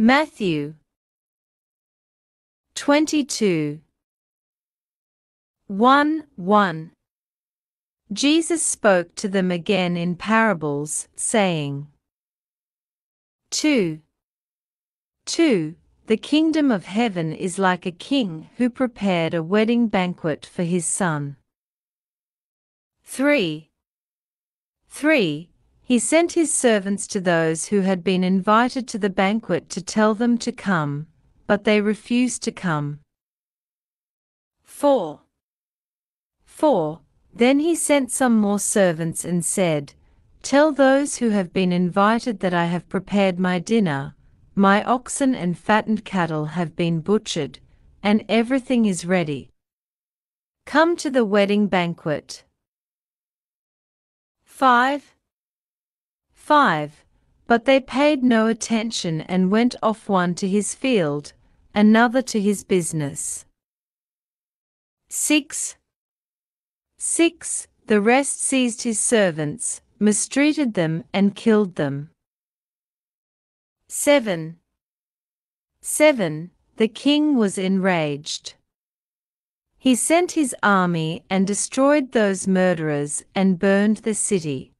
Matthew 22 1:1. Jesus spoke to them again in parables, saying, 2. The kingdom of heaven is like a king who prepared a wedding banquet for his son. 3. He sent his servants to those who had been invited to the banquet to tell them to come, but they refused to come. 4. Then he sent some more servants and said, "Tell those who have been invited that I have prepared my dinner, my oxen and fattened cattle have been butchered, and everything is ready. Come to the wedding banquet." 5. But they paid no attention and went off, one to his field, another to his business. 6. The rest seized his servants, mistreated them and killed them. 7. The king was enraged. He sent his army and destroyed those murderers and burned the city.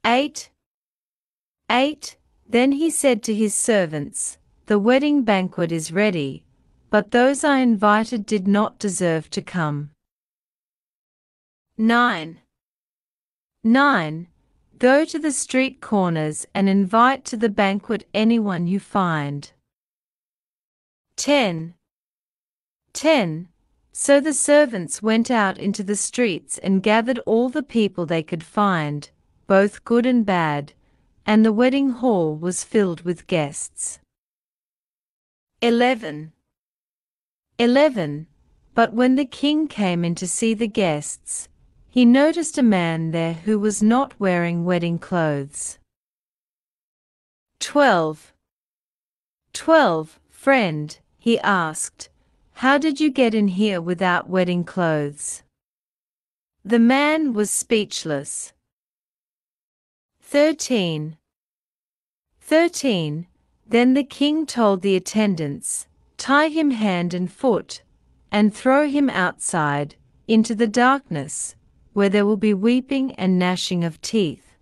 8. Then he said to his servants, "The wedding banquet is ready, but those I invited did not deserve to come." 9. Go to the street corners and invite to the banquet anyone you find. 10. So the servants went out into the streets and gathered all the people they could find, both good and bad, and the wedding hall was filled with guests. 11. But when the king came in to see the guests, he noticed a man there who was not wearing wedding clothes. 12. Friend, he asked, "How did you get in here without wedding clothes?" The man was speechless. 13. Then the king told the attendants, "Tie him hand and foot, and throw him outside, into the darkness, where there will be weeping and gnashing of teeth."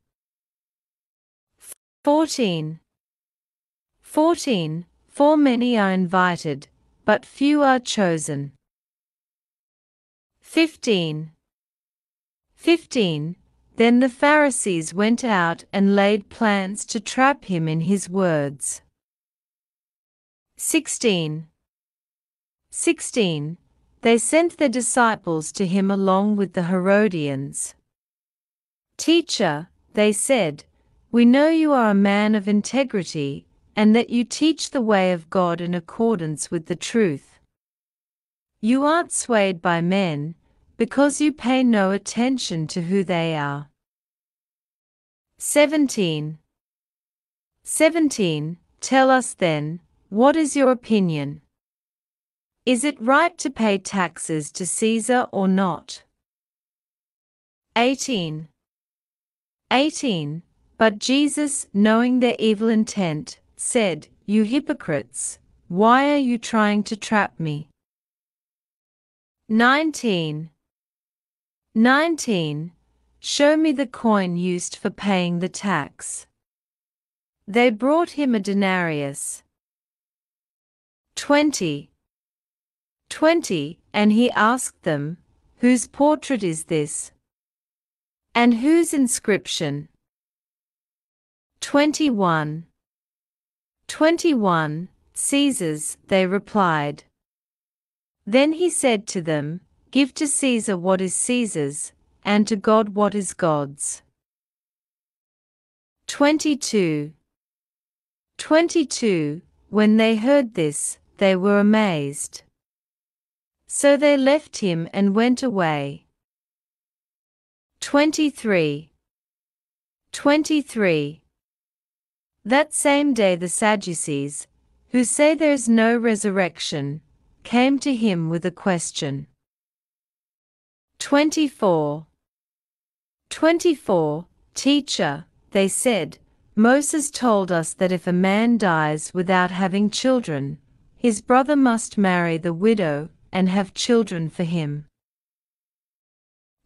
14. For many are invited, but few are chosen. 15. Then the Pharisees went out and laid plans to trap him in his words. 16. They sent their disciples to him along with the Herodians. "Teacher," they said, "we know you are a man of integrity, and that you teach the way of God in accordance with the truth. You aren't swayed by men, because you pay no attention to who they are." 17. Tell us then, what is your opinion? Is it right to pay taxes to Caesar or not? 18. But Jesus, knowing their evil intent, said, "You hypocrites, why are you trying to trap me?" 19. Show me the coin used for paying the tax. They brought him a denarius. 20. And he asked them, "Whose portrait is this? And whose inscription?" 21. Caesar's, they replied. Then he said to them, "Give to Caesar what is Caesar's, and to God what is God's." 22. When they heard this, they were amazed. So they left him and went away. 23. That same day the Sadducees, who say there is no resurrection, came to him with a question. 24. Teacher, they said, Moses told us that if a man dies without having children, his brother must marry the widow and have children for him.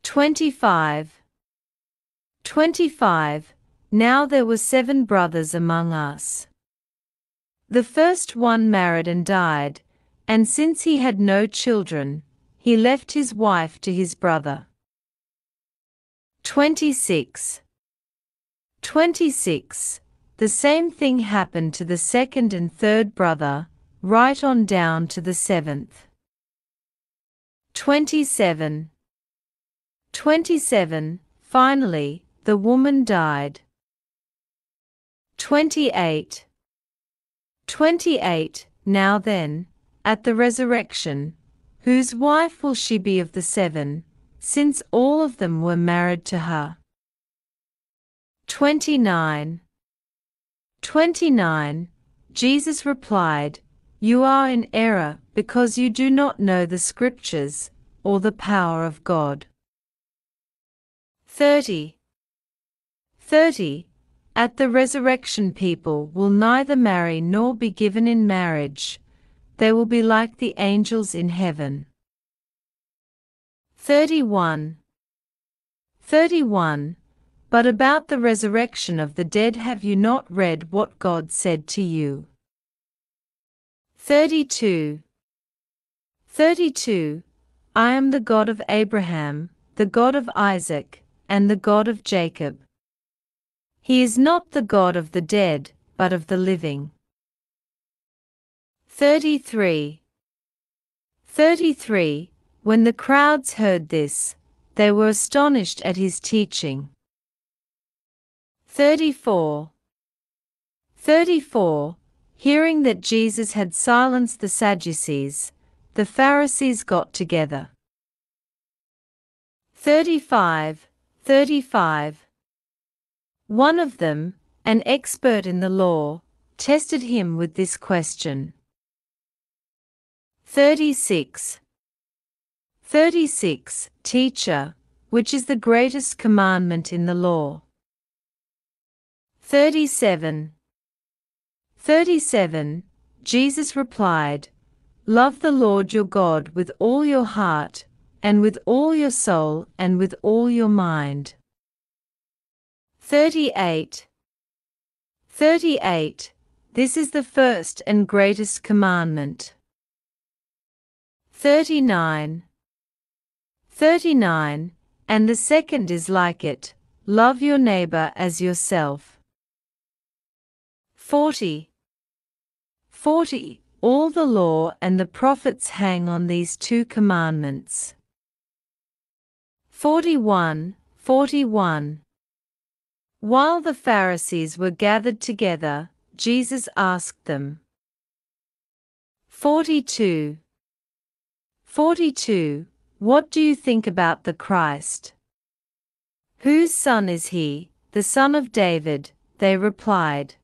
25. 25. Now there were 7 brothers among us. The first one married and died, and since he had no children, he left his wife to his brother. 26. 26. The same thing happened to the second and third brother, right on down to the 7th. 27. 27. Finally, the woman died. 28. 28. Now then, at the resurrection, whose wife will she be of the 7, since all of them were married to her? 29. 29. Jesus replied, You are in error because you do not know the Scriptures or the power of God. 30. 30. At the resurrection people will neither marry nor be given in marriage. They will be like the angels in heaven. 31. 31. But about the resurrection of the dead have you not read what God said to you? 32. 32. I am the God of Abraham, the God of Isaac, and the God of Jacob. He is not the God of the dead, but of the living. 33. 33. When the crowds heard this, they were astonished at his teaching. 34. 34. Hearing that Jesus had silenced the Sadducees, the Pharisees got together. 35. 35. One of them, an expert in the law, tested him with this question. 36. 36. Teacher, which is the greatest commandment in the law? 37. 37. Jesus replied, Love the Lord your God with all your heart, and with all your soul, and with all your mind. 38. 38. This is the first and greatest commandment. 39. 39. And the second is like it, love your neighbor as yourself. 40. 40. All the law and the prophets hang on these 2 commandments. 41. 41. While the Pharisees were gathered together, Jesus asked them. 42. 42. What do you think about the Christ? Whose son is he? The son of David, they replied.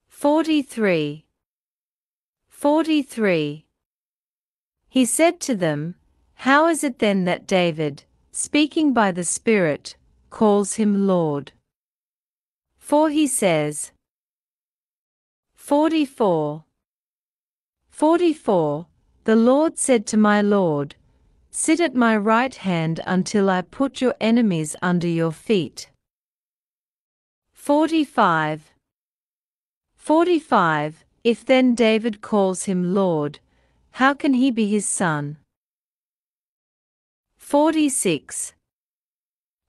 43. 43. He said to them, How is it then that David, speaking by the Spirit, calls him Lord? For he says. 44. 44. The Lord said to my Lord, Sit at my right hand until I put your enemies under your feet. 45. 45. If then David calls him Lord, how can he be his son? 46.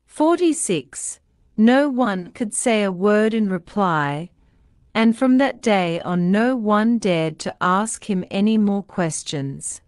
46. No one could say a word in reply, and from that day on no one dared to ask him any more questions.